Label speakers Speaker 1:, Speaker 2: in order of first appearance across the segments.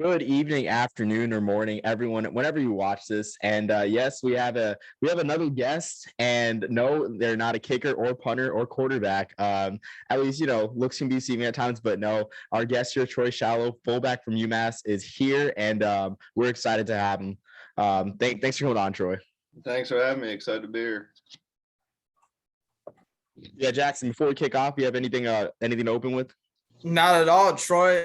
Speaker 1: Good evening, afternoon, or morning, everyone. Whenever you watch this, and yes, we have another guest, and no, they're not a kicker or punter or quarterback. At least looks can be deceiving at times, but no, our guest here, Troy Shallow, fullback from UMass, is here, and we're excited to have him. Thanks for coming on, Troy.
Speaker 2: Thanks for having me. Excited to be here.
Speaker 1: Yeah, Jackson. Before we kick off, you have anything to open with?
Speaker 3: Not at all, Troy.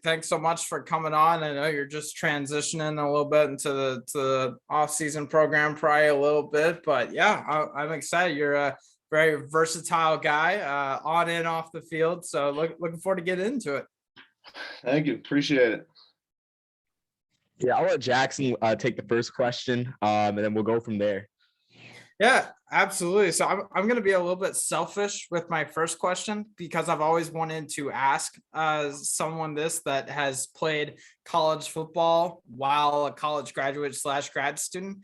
Speaker 3: Thanks so much for coming on. I know you're just transitioning a little bit into the off-season program, probably a little bit, but yeah, I'm excited. You're a very versatile guy, on and off the field. So looking forward to getting into it.
Speaker 2: Thank you. Appreciate it.
Speaker 1: Yeah, I'll let Jackson take the first question, and then we'll go from there.
Speaker 3: Yeah, absolutely. So I'm going to be a little bit selfish with my first question because I've always wanted to ask someone this that has played college football while a college graduate / grad student.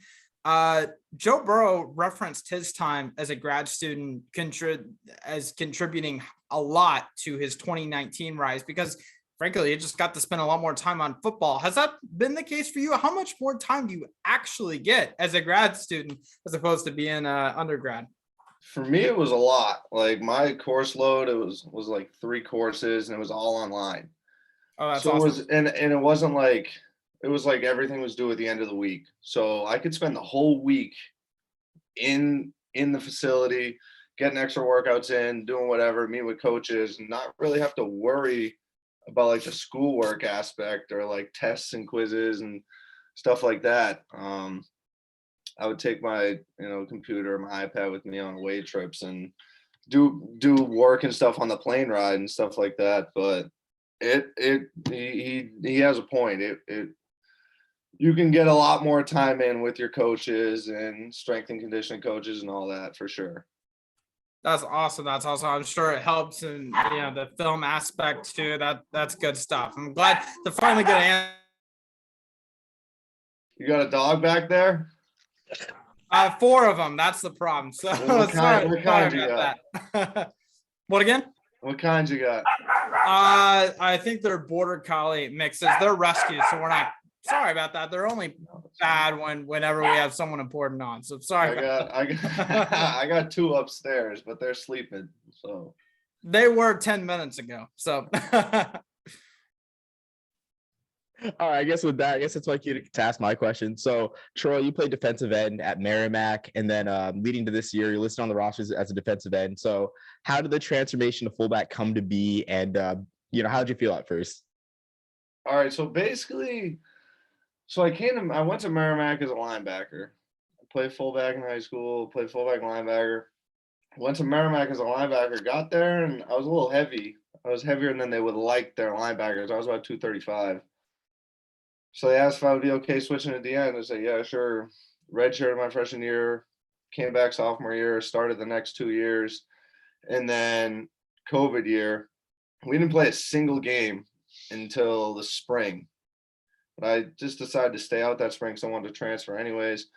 Speaker 3: Joe Burrow referenced his time as a grad student as contributing a lot to his 2019 rise because frankly, you just got to spend a lot more time on football. Has that been the case for you? How much more time do you actually get as a grad student as opposed to being undergrad?
Speaker 2: For me, it was a lot. Like my course load, it was like 3 courses, and it was all online.
Speaker 3: Oh, that's
Speaker 2: so
Speaker 3: awesome.
Speaker 2: It was, and it wasn't like it was like everything was due at the end of the week. So I could spend the whole week in the facility, getting extra workouts in, doing whatever, meet with coaches, and not really have to worry about like the schoolwork aspect or like tests and quizzes and stuff like that. I would take my computer, my iPad with me on away trips and do work and stuff on the plane ride and stuff like that. But he has a point. You can get a lot more time in with your coaches and strength and conditioning coaches and all that for sure.
Speaker 3: That's awesome. That's awesome. I'm sure it helps in the film aspect too. That's good stuff. I'm glad to finally get an answer.
Speaker 2: You got a dog back there?
Speaker 3: 4 of them. That's the problem. So
Speaker 2: what kind you got?
Speaker 3: That. What again?
Speaker 2: What kinds you got?
Speaker 3: I think they're border collie mixes. They're rescues, so we're not. Sorry about that. They're only bad whenever we have someone important on. So sorry.
Speaker 2: I got 2 upstairs, but they're sleeping. So
Speaker 3: they were 10 minutes ago. So
Speaker 1: all right, I guess with that, it's like you to ask my question. So Troy, you played defensive end at Merrimack, and then leading to this year, you're listed on the rosters as a defensive end. So how did the transformation to fullback come to be, and how did you feel at first?
Speaker 2: All right, so basically. So I went to Merrimack as a linebacker. I played fullback in high school, played fullback linebacker. Went to Merrimack as a linebacker, got there, and I was a little heavy. I was heavier than they would like their linebackers. I was about 235. So they asked if I would be okay switching at the end. I said, yeah, sure. Redshirted my freshman year, came back sophomore year, started the next 2 years. And then COVID year, we didn't play a single game until the spring. But I just decided to stay out that spring because I wanted to transfer anyways.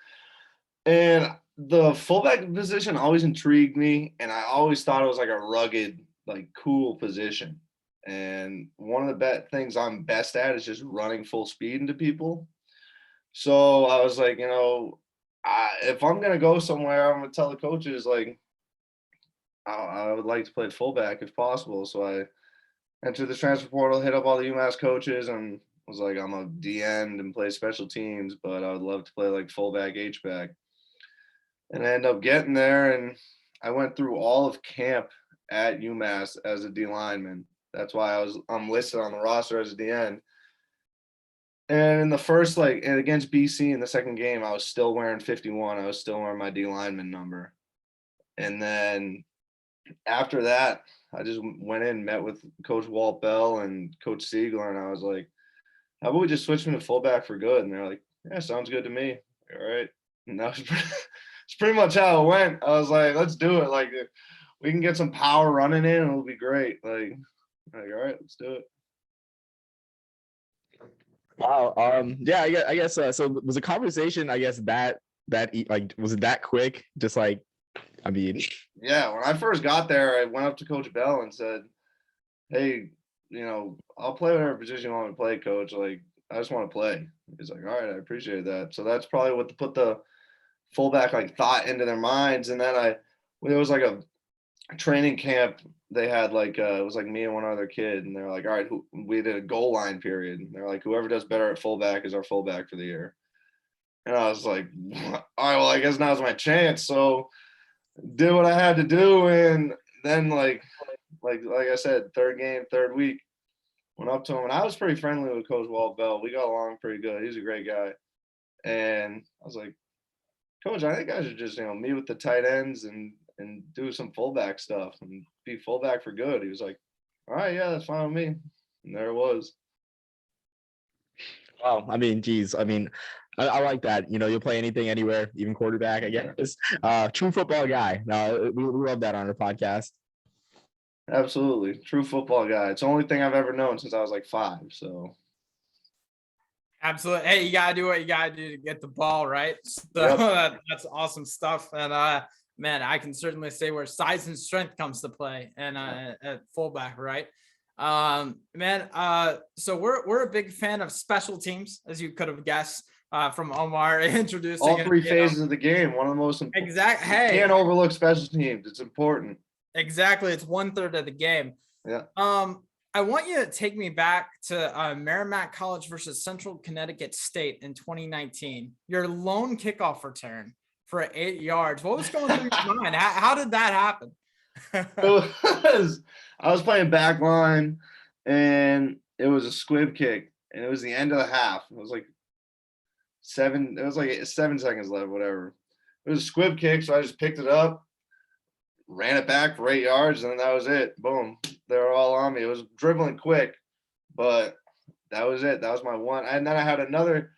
Speaker 2: And the fullback position always intrigued me, and I always thought it was like a rugged, like cool position. And one of the things I'm best at is just running full speed into people. So I was like, if I'm going to go somewhere, I'm going to tell the coaches, like, I would like to play fullback if possible. So I entered the transfer portal, hit up all the UMass coaches, and was like, I'm a D-end and play special teams, but I would love to play like fullback, H-back. And I ended up getting there, and I went through all of camp at UMass as a D lineman. That's why I'm listed on the roster as a D-end. And in the first, and against BC in the second game, I was still wearing 51. I was still wearing my D lineman number. And then after that, I just went in, met with Coach Walt Bell and Coach Siegler, and I was like, how about we just switch me to fullback for good? And they're like, yeah, sounds good to me. All right. And that was it's pretty much how it went. I was like, let's do it. Like, we can get some power running in, and it'll be great. Like all right, let's do it.
Speaker 1: Wow. Yeah, I guess so was the conversation, I guess, that was it that quick? Just like, I mean.
Speaker 2: Yeah, when I first got there, I went up to Coach Bell and said, hey, I'll play whatever position you want me to play, coach. Like, I just want to play. He's like, all right, I appreciate that. So that's probably what put the fullback like thought into their minds. And then it was like a training camp. They had like it was like me and one other kid, and they're like, all right, we did a goal line period. And they're like, whoever does better at fullback is our fullback for the year. And I was like, all right, well, I guess now's my chance. So did what I had to do, and then like I said, third game, third week, went up to him, and I was pretty friendly with Coach Walt Bell. We got along pretty good. He's a great guy. And I was like, Coach, I think I should just, meet with the tight ends and do some fullback stuff and be fullback for good. He was like, all right, yeah, that's fine with me. And there it was.
Speaker 1: Wow. I mean, geez. I mean, I like that. You'll play anything, anywhere, even quarterback, I guess. True football guy. No, we love that on our podcast.
Speaker 2: Absolutely. True football guy. It's the only thing I've ever known since I was like 5. So.
Speaker 3: Absolutely. Hey, you gotta do what you gotta do to get the ball, right? So
Speaker 2: Yep.
Speaker 3: that's awesome stuff. And man, I can certainly say where size and strength comes to play and at fullback, right? So we're a big fan of special teams, as you could have guessed from Omar introducing
Speaker 2: All 3 phases of the game. One of the most important.
Speaker 3: Exactly. Hey,
Speaker 2: can't overlook special teams. It's important.
Speaker 3: Exactly. It's 1/3 of the game.
Speaker 2: Yeah.
Speaker 3: I want you to take me back to Merrimack College versus Central Connecticut State in 2019. Your lone kickoff return for 8 yards. What was going through your mind? How did that happen?
Speaker 2: I was playing back line, and it was a squib kick, and it was the end of the half. It was like 7 seconds left, whatever. It was a squib kick, so I just picked it up, ran it back for 8 yards, and then that was it. Boom. They were all on me. It was dribbling quick, but that was it. That was my one. And then I had another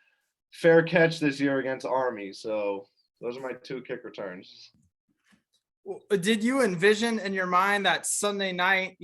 Speaker 2: fair catch this year against Army. So those are my 2 kick returns.
Speaker 3: Did you envision in your mind that Sunday night,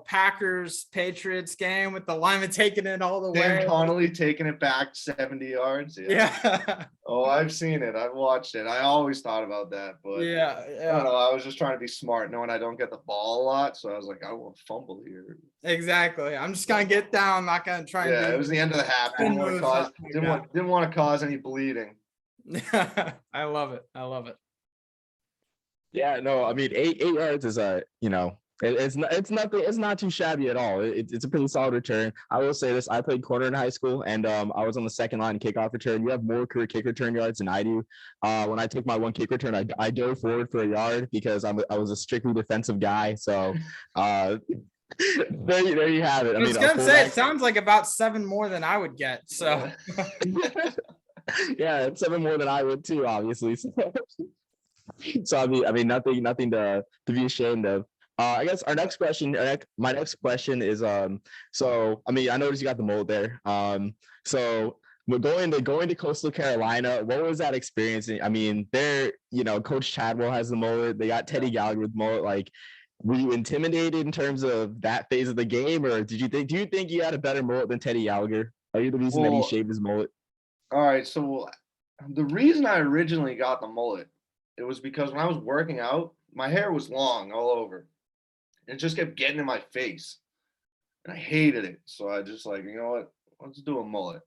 Speaker 3: Packers Patriots game with the lineman taking it all the way?
Speaker 2: Dan Connolly taking it back 70 yards.
Speaker 3: Yeah.
Speaker 2: Oh, I've seen it. I've watched it. I always thought about that, but
Speaker 3: yeah.
Speaker 2: I don't know. I was just trying to be smart, knowing I don't get the ball a lot. So I was like, I won't fumble here.
Speaker 3: Exactly. I'm just gonna get down. Not gonna try.
Speaker 2: Yeah, it was the end of the half. Didn't want to cause any bleeding.
Speaker 3: I love it.
Speaker 1: Yeah, no, I mean, 8 yards is it's not too shabby at all. It's a pretty solid return. I will say this: I played corner in high school, and I was on the second line kickoff return. You have more career kick return yards than I do. When I took my one kick return, I dove forward for a yard because I was a strictly defensive guy. So there you have it.
Speaker 3: I was gonna say it sounds like about 7 more than I would get. So
Speaker 1: yeah, it's 7 more than I would too, obviously. So I mean, nothing to be ashamed of. I guess my next question is so I mean, I noticed you got the mold there. So we're going to Coastal Carolina. What was that experience? I mean, Coach Chadwell has the mullet. They got Teddy Gallagher with the mullet. Like, were you intimidated in terms of that phase of the game, or do you think you had a better mullet than Teddy Gallagher? Are you the reason that he shaved his mullet?
Speaker 2: All right, so the reason I originally got the mullet, it was because when I was working out, my hair was long all over. It just kept getting in my face, and I hated it. So I just like, you know what? Let's do a mullet.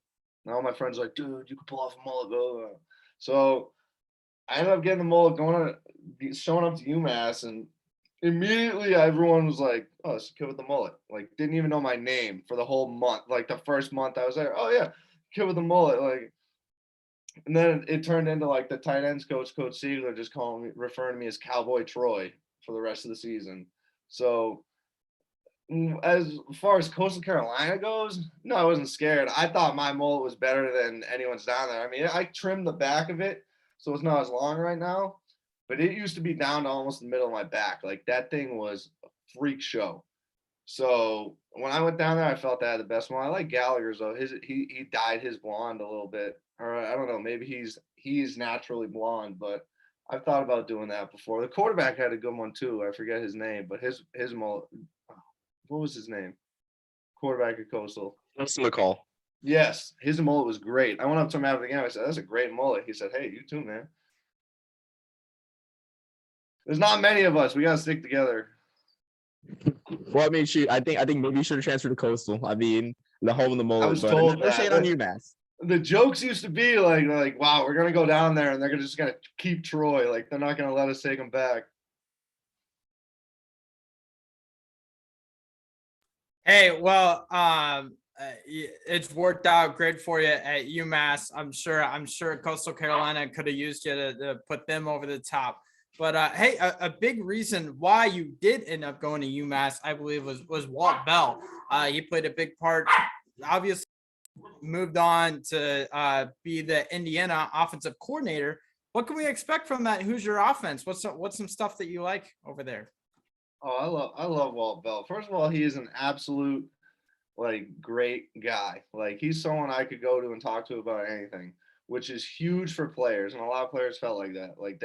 Speaker 2: Now all my friends are like, dude, you can pull off a mullet. Go. So I ended up getting the mullet, showing up to UMass, and immediately everyone was like, oh, it's a kid with the mullet. Like, didn't even know my name for the whole month. Like the first month I was there, oh yeah, kid with the mullet. Like, and then it turned into like the tight ends coach, Coach Siegler, just referring to me as Cowboy Troy for the rest of the season. So as far as Coastal Carolina goes, no, I wasn't scared. I thought my mullet was better than anyone's down there. I mean, I trimmed the back of it, so it's not as long right now, but it used to be down to almost the middle of my back. Like, that thing was a freak show. So when I went down there, I felt I had the best one. I like Gallagher's though. He dyed his blonde a little bit, or I don't know, maybe he's naturally blonde, but I've thought about doing that before. The quarterback had a good one too. I forget his name, but his mullet. What was his name? Quarterback at Coastal.
Speaker 1: Justin McCall.
Speaker 2: Yes, his mullet was great. I went up to him after the game. I said, "That's a great mullet." He said, "Hey, you too, man." There's not many of us. We gotta stick together.
Speaker 1: Well, I mean, shoot, I think maybe you should have transferred to Coastal. I mean, the home of the
Speaker 2: I
Speaker 1: mullet.
Speaker 2: was
Speaker 1: But
Speaker 2: told
Speaker 1: no shade on
Speaker 2: that.
Speaker 1: UMass.
Speaker 2: The jokes used to be like, wow, we're gonna go down there and they're just gonna keep Troy. Like they're not gonna let us take him back.
Speaker 3: Hey, well, it's worked out great for you at UMass. I'm sure Coastal Carolina could have used you to put them over the top. But hey, a big reason why you did end up going to UMass, I believe, was Walt Bell. He played a big part. Obviously, moved on to be the Indiana offensive coordinator. What can we expect from that Hoosier offense? What's some stuff that you like over there?
Speaker 2: Oh, I love Walt Bell. First of all, he is an absolute like great guy. Like he's someone I could go to and talk to about anything, which is huge for players, and a lot of players felt like that. Like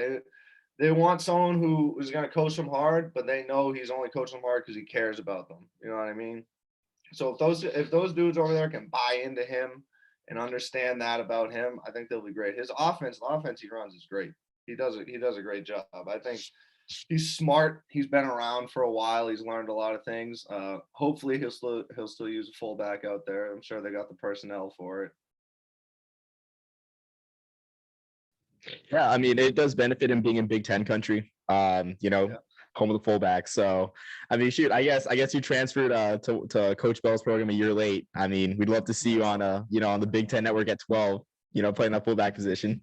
Speaker 2: they want someone who is going to coach them hard, but they know he's only coaching them hard because he cares about them. You know what I mean? So if those dudes over there can buy into him and understand that about him, I think they'll be great. His offense, the offense he runs is great. He does a great job. I think he's smart. He's been around for a while. He's learned a lot of things. Hopefully he'll still use a fullback out there. I'm sure they got the personnel for it.
Speaker 1: Yeah, I mean, it does benefit him being in Big Ten country.
Speaker 2: Yeah.
Speaker 1: Home of the fullback. So, I mean, shoot, I guess you transferred to Coach Bell's program a year late. I mean, we'd love to see you on on the Big Ten network at 12. Playing that fullback position.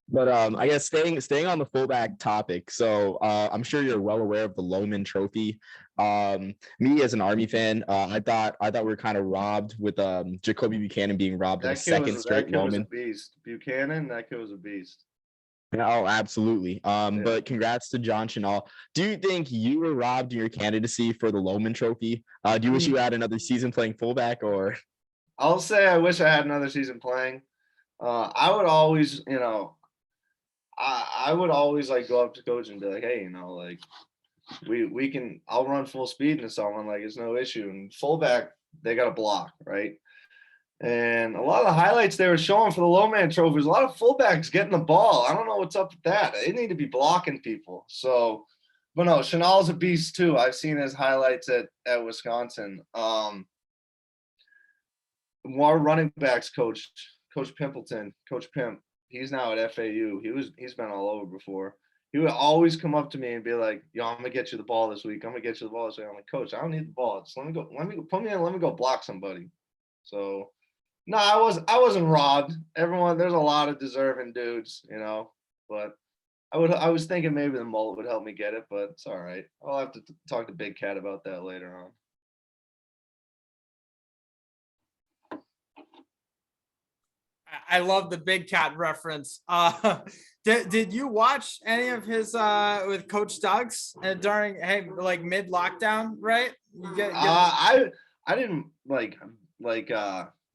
Speaker 1: But I guess staying on the fullback topic. So I'm sure you're well aware of the Lowman Trophy. Me as an Army fan, I thought we were kind of robbed with Jacoby Buchanan being robbed of a second straight Lowman.
Speaker 2: That kid was a beast. Buchanan, that kid was a beast.
Speaker 1: Oh, absolutely.
Speaker 2: Yeah.
Speaker 1: But congrats to John Chenal. Do you think you were robbed in your candidacy for the Lowman Trophy? Do you wish you had another season playing fullback, or?
Speaker 2: I'll say I wish I had another season playing. I would always, I would always like go up to coach and be like, hey, like we can, I'll run full speed into someone, like it's no issue. And fullback, they got a block, right? And a lot of the highlights they were showing for the Lowman Trophy was a lot of fullbacks getting the ball. I don't know what's up with that. They need to be blocking people. So, but no, Chenal's a beast too. I've seen his highlights at Wisconsin. Our running backs coach, Coach Pimpleton, Coach Pimp, he's now at FAU. He's been all over before. He would always come up to me and be like, "Yo, I'm gonna get you the ball this week. I'm gonna get you the ball this week." I'm like, "Coach, I don't need the ball. Just let me go. Put me in. Let me go block somebody." So, no, I wasn't robbed. There's a lot of deserving dudes, but I was thinking maybe the mullet would help me get it, but it's all right. I'll have to talk to Big Cat about that later on.
Speaker 3: I love the Big Cat reference. Did you watch any of his with Coach Doug's during mid lockdown? Right?
Speaker 2: I didn't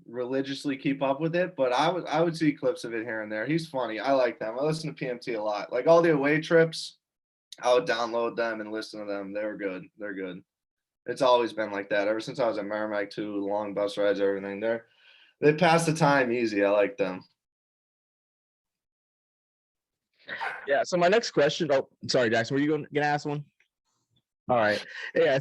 Speaker 2: religiously keep up with it, but I would see clips of it here and there. He's funny. I like them. I listen to PMT a lot. Like all the away trips, I would download them and listen to them. They were good. They're good. It's always been like that ever since I was at Merrimack too. Long bus rides, everything. They pass the time easy. I like them.
Speaker 1: Yeah. So my next question. Oh, sorry, Jackson. Were you gonna ask one? All right. Yeah,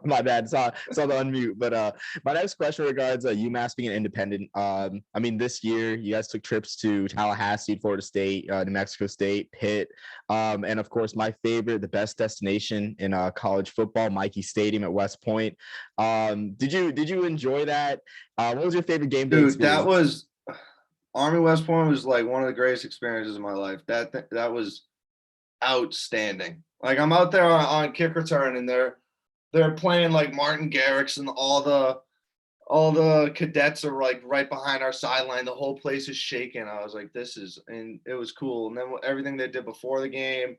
Speaker 1: my bad. Saw the unmute. But my next question regards UMass being an independent. I mean, this year you guys took trips to Tallahassee, Florida State, New Mexico State, Pitt, and of course my favorite, the best destination in college football, Mikey Stadium at West Point. Did you enjoy that? What was your favorite game day experience?
Speaker 2: Dude, that was Army West Point was like one of the greatest experiences of my life. That was outstanding. Like I'm out there on kick return and they're playing like Martin Garrix and all the cadets are like right behind our sideline. The whole place is shaking. I was like, and it was cool. And then everything they did before the game,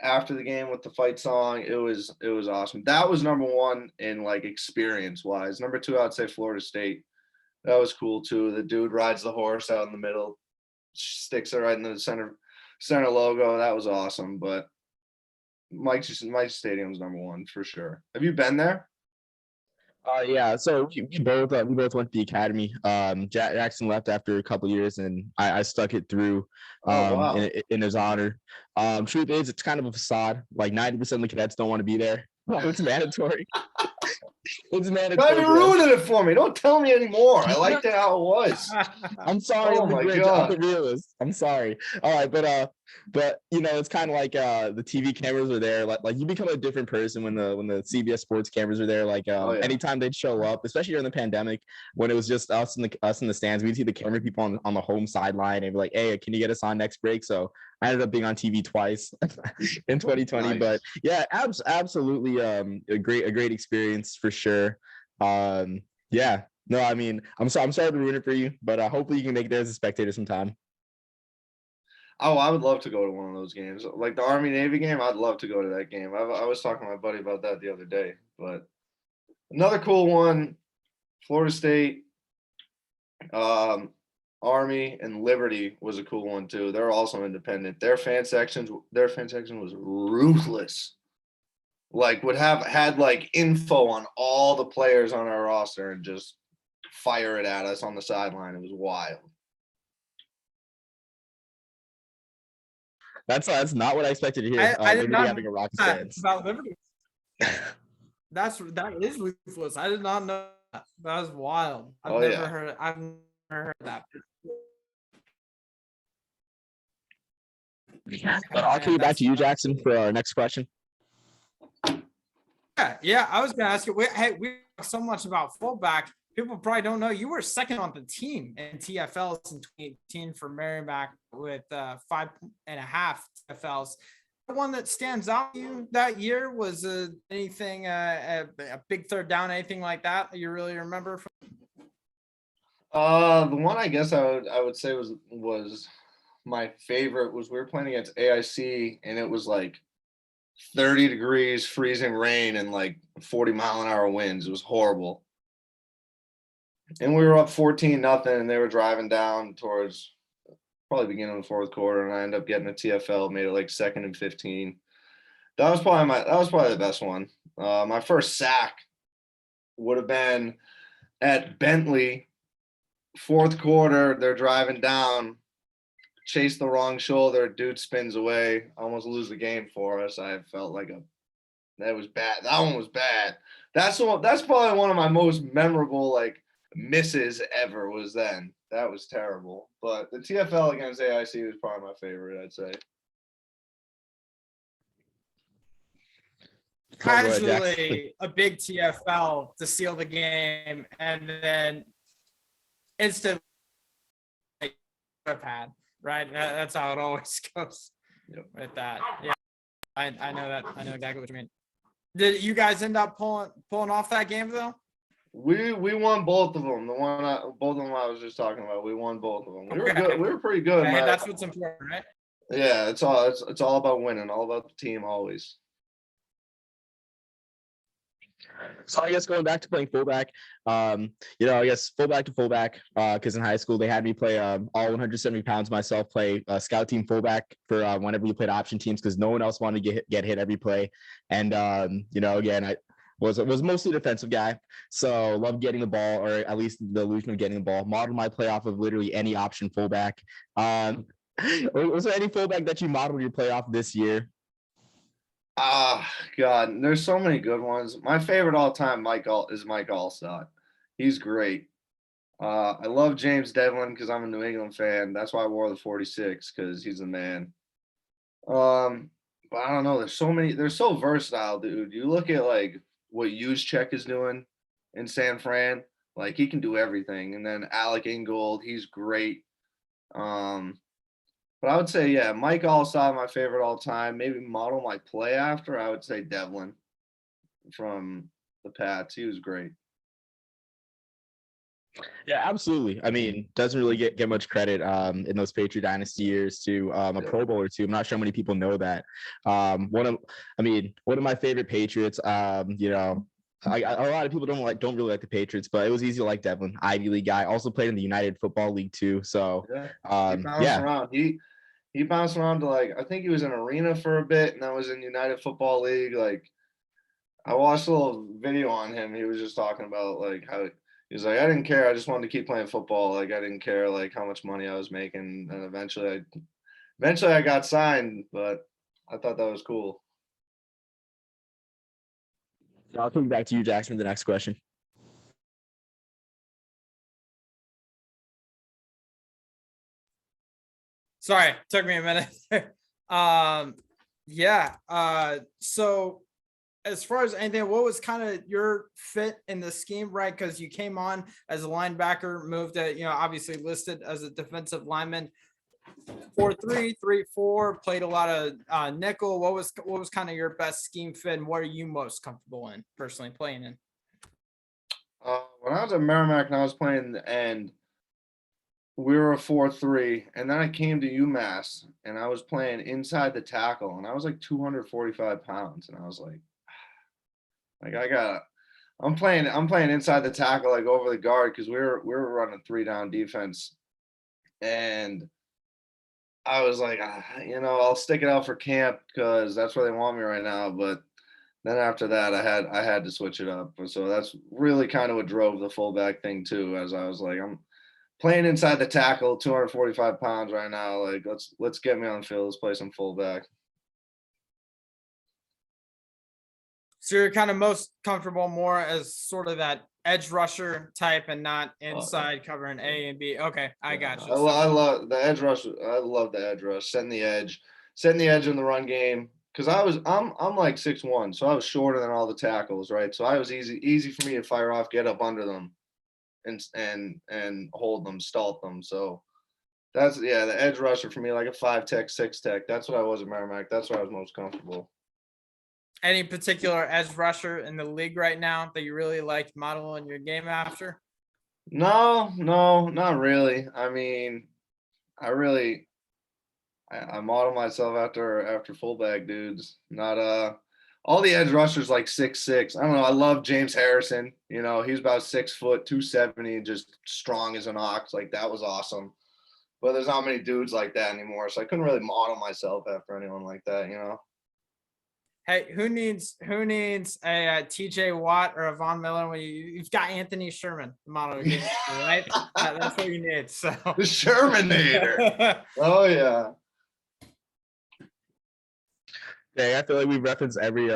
Speaker 2: after the game with the fight song, it was awesome. That was number one in like experience wise. Number two, I'd say Florida State. That was cool too. The dude rides the horse out in the middle, sticks it right in the center logo. That was awesome. But Mike Stadium's number one for sure. Have you been there?
Speaker 1: Yeah. So we both went to the academy. Jackson left after a couple years, and I stuck it through.
Speaker 2: Wow.
Speaker 1: In his honor. Truth is, it's kind of a facade. Like 90% of the cadets don't want to be there. It's mandatory. It's
Speaker 2: Now
Speaker 1: mandatory.
Speaker 2: you're ruining it for me. Don't tell me anymore. I liked it how it was.
Speaker 1: I'm sorry,
Speaker 2: Oh
Speaker 1: I'm the
Speaker 2: my
Speaker 1: Grinch. I'm the
Speaker 2: God.
Speaker 1: realist. I'm sorry. All right, but it's kind of like the TV cameras are there. Like you become a different person when the CBS Sports cameras are there. Like
Speaker 2: Oh, yeah.
Speaker 1: anytime they'd show up, especially during the pandemic when it was just us in the stands, we'd see the camera people on the home sideline and be like, "Hey, can you get us on next break?" So I ended up being on TV twice in 2020.
Speaker 2: Nice.
Speaker 1: But yeah, absolutely a great experience for sure. Yeah. No, I mean, I'm sorry to ruin it for you, but hopefully you can make it there as a spectator sometime.
Speaker 2: Oh, I would love to go to one of those games. Like the Army Navy game, I'd love to go to that game. I was talking to my buddy about that the other day. But another cool one, Florida State, Army, and Liberty was a cool one too. They're also independent. Their fan section was ruthless. Like had like info on all the players on our roster and just fire it at us on the sideline. It was wild.
Speaker 1: That's not what I expected to hear.
Speaker 3: I did
Speaker 1: Liberty
Speaker 3: not
Speaker 1: having
Speaker 3: know
Speaker 1: a Rockets
Speaker 3: that
Speaker 1: fans.
Speaker 3: about Liberty. That is ruthless. I did not know that. That was wild. I've never heard that.
Speaker 1: But I'll kick it back to you, Jackson, for our next question.
Speaker 3: Yeah. I was gonna ask you. We talk so much about fullback. People probably don't know you were second on the team in TFLs in 2018 for Merrimack with 5.5 TFLs. The one that stands out to you that year was anything a big third down, anything like that you really remember?
Speaker 2: The one I guess I would say was my favorite was we were playing against AIC and it was like 30 degrees, freezing rain, and like 40-mile-an-hour winds. It was horrible. And we were up 14-0, and they were driving down towards probably beginning of the fourth quarter, and I ended up getting a TFL, made it like 2nd and 15. That was probably the best one. My first sack would have been at Bentley, fourth quarter. They're driving down, chase the wrong shoulder, dude spins away, almost lose the game for us. I felt like that was bad. That one was bad. That's probably one of my most memorable like misses ever was then. That was terrible. But the TFL against AIC was probably my favorite, I'd say.
Speaker 3: Casually a big TFL to seal the game, and then instantly had, right? That's how it always goes with that. Yeah, I know that. I know exactly what you mean. Did you guys end up pulling off that game though?
Speaker 2: We won both of them. Both of them I was just talking about. We won both of them. We were good. We were pretty good.
Speaker 3: Okay, that's what's important, right?
Speaker 2: Yeah, it's all about winning. All about the team always.
Speaker 1: So I guess going back to playing fullback, I guess fullback to fullback, because in high school they had me play all 170 pounds myself, play scout team fullback for whenever we played option teams because no one else wanted to get hit every play. And again, I was mostly a defensive guy, so loved getting the ball, or at least the illusion of getting the ball. Modeled my play off of literally any option fullback. Was there any fullback that you modeled your play off this year?
Speaker 2: God, there's so many good ones. My favorite all time is Mike Allstott. He's great. I love James Devlin because I'm a New England fan. That's why I wore the 46 because he's a man. But I don't know. There's so many. They're so versatile, dude. You look at like what Juszczyk is doing in San Fran. Like he can do everything. And then Alec Ingold, he's great. But I would say, yeah, Mike Allstott, my favorite all time. Maybe model my play after. I would say Devlin from the Pats. He was great.
Speaker 1: Yeah, absolutely. I mean, doesn't really get much credit in those Patriot Dynasty years to a Pro Bowl or two. I'm not sure how many people know that. One of my favorite Patriots. A lot of people don't really like the Patriots, but it was easy to like Devlin, Ivy League guy. Also played in the United Football League too. So
Speaker 2: he bounced around. He bounced around to I think he was in Arena for a bit, and then was in United Football League. Like I watched a little video on him. He was just talking about how he's like, I didn't care. I just wanted to keep playing football. Like I didn't care how much money I was making. And eventually I got signed, but I thought that was cool.
Speaker 1: I'll take it back to you, Jackson, for the next question.
Speaker 3: Sorry, took me a minute. So as far as anything, what was kind of your fit in the scheme, right? Because you came on as a linebacker, moved to, obviously listed as a defensive lineman. 4-3, 3-4, played a lot of nickel. What was kind of your best scheme fit, and what are you most comfortable in personally playing in?
Speaker 2: When I was at Merrimack and I was playing the end, we were a 4-3, and then I came to UMass and I was playing inside the tackle, and I was like 245 pounds, and I was like I'm playing inside the tackle, like over the guard, because we were running 3-down defense, and I was like, I'll stick it out for camp because that's where they want me right now. But then after that, I had to switch it up. So that's really kind of what drove the fullback thing too. As I was like, I'm playing inside the tackle, 245 pounds right now. Like, let's get me on the field. Let's play some fullback.
Speaker 3: So you're kind of most comfortable more as sort of that edge rusher type and not inside covering A and B. Okay, I got you.
Speaker 2: I love the edge rush. I love the edge rush. Setting the edge in the run game. Because I'm like 6'1", so I was shorter than all the tackles, right? So I was easy for me to fire off, get up under them, and hold them, stall them. So that's the edge rusher for me, like a 5-tech, 6-tech. That's what I was at Merrimack. That's where I was most comfortable.
Speaker 3: Any particular edge rusher in the league right now that you really like modeling your game after?
Speaker 2: No, not really. I mean, I model myself after fullback dudes. Not all the edge rushers like 6'6". I don't know. I love James Harrison. He's about 6 foot, 270, just strong as an ox. Like, that was awesome. But there's not many dudes like that anymore, so I couldn't really model myself after anyone like that.
Speaker 3: Hey, who needs a TJ Watt or a Von Miller when you've got Anthony Sherman model game, right? That's what you need. So
Speaker 2: the Shermanator. Oh yeah.
Speaker 1: Yeah, I feel like we reference every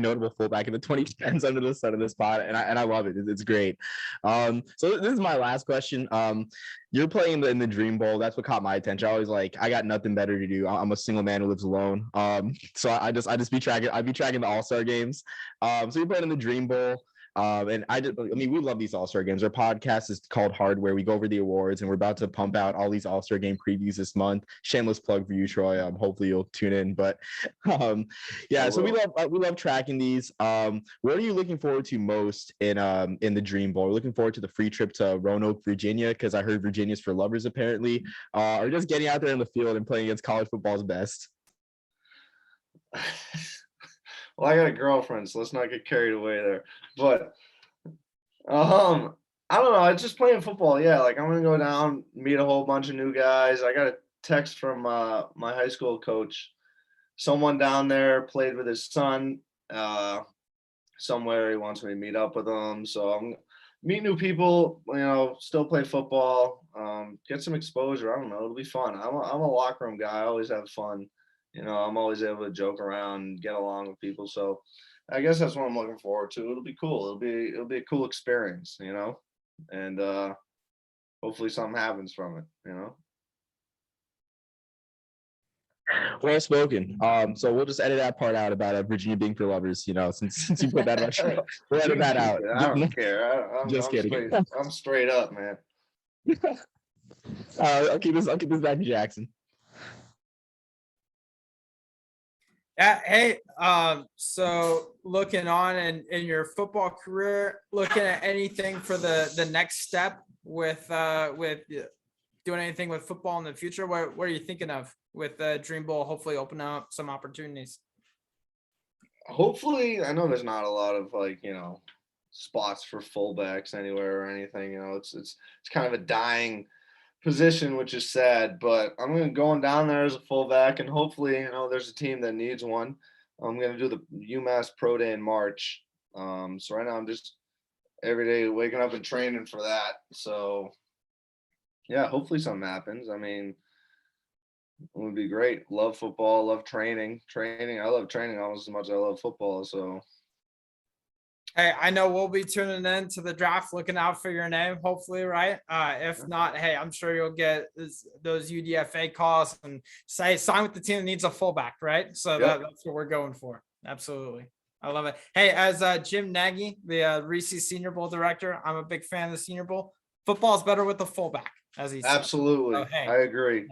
Speaker 1: notable fullback in the 2010s under the sun of this pod, and I love it. It's great. So this is my last question. You're playing in the Dream Bowl. That's what caught my attention. I got nothing better to do. I'm a single man who lives alone. So I'd be tracking the All-Star games. So you're playing in the Dream Bowl. We love these All-Star games. Our podcast is called Hardware. We go over the awards, and we're about to pump out all these All-Star game previews this month. Shameless plug for you, Troy. Hopefully you'll tune in. But so we love tracking these. What are you looking forward to most in the Dream Bowl? We're looking forward to the free trip to Roanoke, Virginia, because I heard Virginia's for lovers apparently. Or just getting out there in the field and playing against college football's best.
Speaker 2: Well, I got a girlfriend, so let's not get carried away there. But I don't know. It's just playing football. Yeah, like, I'm gonna go down, meet a whole bunch of new guys. I got a text from my high school coach. Someone down there played with his son somewhere. He wants me to meet up with him. So I'm meet new people. Still play football. Get some exposure. I don't know. It'll be fun. I'm a locker room guy. I always have fun. I'm always able to joke around and get along with people. So I guess that's what I'm looking forward to. It'll be cool. It'll be a cool experience, and hopefully something happens from it,
Speaker 1: Well spoken. So we'll just edit that part out about Virginia being for lovers, since you put that much. We'll edit that out.
Speaker 2: I don't care. I'm kidding. I'm straight up, man.
Speaker 1: I'll keep this back to Jackson.
Speaker 3: Yeah. Hey, so looking on in your football career, looking at anything for the next step with doing anything with football in the future? What are you thinking of with Dream Bowl? Hopefully open up some opportunities.
Speaker 2: Hopefully, I know there's not a lot of spots for fullbacks anywhere or anything. It's kind of a dying position, which is sad, but I'm going down there as a fullback, and hopefully, there's a team that needs one. I'm going to do the UMass Pro Day in March. So right now I'm just every day waking up and training for that. So yeah, hopefully something happens. I mean, it would be great. Love football, love training. I love training almost as much as I love football. So
Speaker 3: Hey, I know we'll be tuning in to the draft, looking out for your name, hopefully, right? If not, hey, I'm sure you'll get those UDFA calls and say sign with the team that needs a fullback, right? So that's what we're going for. Absolutely. I love it. Hey, as Jim Nagy, the Reese Senior Bowl director, I'm a big fan of the Senior Bowl. Football is better with the fullback, as he said.
Speaker 2: Absolutely.
Speaker 3: So, hey.
Speaker 2: I agree.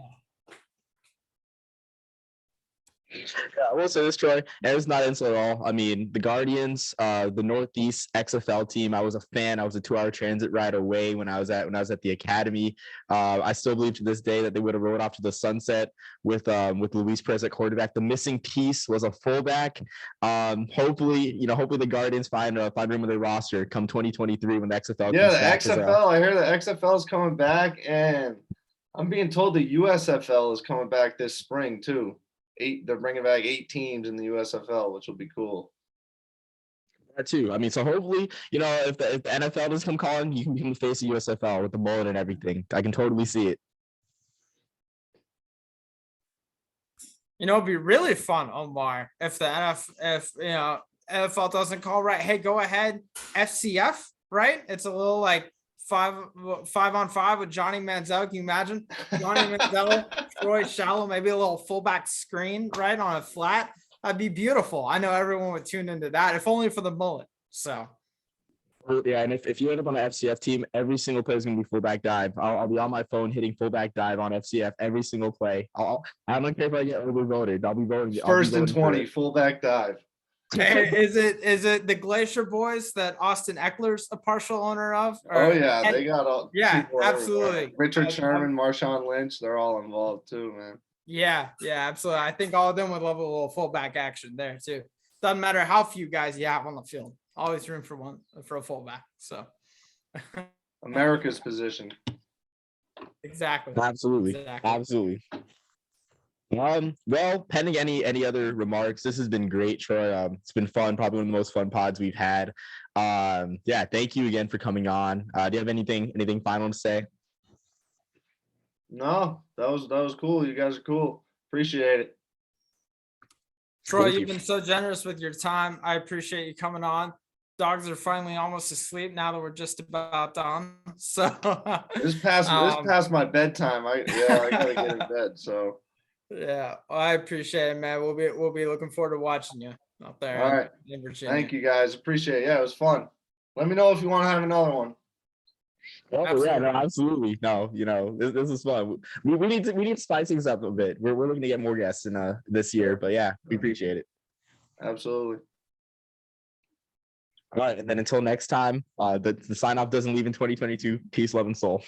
Speaker 1: Yeah, I will say this, Troy, and it's not insult at all. I mean, the Guardians, the Northeast XFL team. I was a fan. I was a 2-hour transit ride away when I was at the academy. I still believe to this day that they would have rode off to the sunset with Luis Perez at quarterback. The missing piece was a fullback. Hopefully the Guardians find room in their roster come 2023 when the XFL
Speaker 2: Yeah,
Speaker 1: comes
Speaker 2: the
Speaker 1: back.
Speaker 2: XFL. I hear the XFL is coming back, and I'm being told the USFL is coming back this spring too. They're bringing back 8 teams in the USFL, which will be cool.
Speaker 1: That too. I mean, so hopefully, if the NFL does come calling, you can become the face of USFL with the mullet and everything. I can totally see it.
Speaker 3: It'd be really fun, Omar, if the NFL doesn't call, right? Hey, go ahead, FCF, right? It's a little like 5-on-5 with Johnny Manziel. Can you imagine Johnny Manziel, Troy Shallow, maybe a little fullback screen, right, on a flat? That'd be beautiful. I know everyone would tune into that, if only for the mullet. So.
Speaker 1: Yeah, and if you end up on an FCF team, every single play is going to be fullback dive. I'll be on my phone hitting fullback dive on FCF every single play. I don't care if I get overvoted. I'll be voting.
Speaker 2: First and 20, fullback dive.
Speaker 3: Hey, is it the Glacier Boys that Austin Eckler's a partial owner of?
Speaker 2: Oh yeah, they got all.
Speaker 3: Yeah, absolutely.
Speaker 2: Richard Sherman, Marshawn Lynch, they're all involved too, man.
Speaker 3: Yeah, absolutely. I think all of them would love a little fullback action there too. Doesn't matter how few guys you have on the field. Always room for a fullback. So
Speaker 2: America's position.
Speaker 3: Exactly.
Speaker 1: Absolutely. Well, pending any other remarks, this has been great, Troy. It's been fun, probably one of the most fun pods we've had. Thank you again for coming on. Do you have anything final to say?
Speaker 2: No, that was cool. You guys are cool. Appreciate it.
Speaker 3: Troy, you've been so generous with your time. I appreciate you coming on. Dogs are finally almost asleep now that we're just about done. So
Speaker 2: this past my bedtime. I gotta get in bed. So
Speaker 3: yeah, I appreciate it, man. We'll be looking forward to watching you out there.
Speaker 2: All right.
Speaker 3: In Virginia.
Speaker 2: Thank you guys. Appreciate it. Yeah, it was fun. Let me know if you want to have another one.
Speaker 1: Oh absolutely. Yeah, no, absolutely. No, this is fun. We need to spice things up a bit. We're looking to get more guests in this year, but yeah, we appreciate it.
Speaker 2: Absolutely.
Speaker 1: All right, and then until next time, the sign off doesn't leave in 2022. Peace, love, and soul.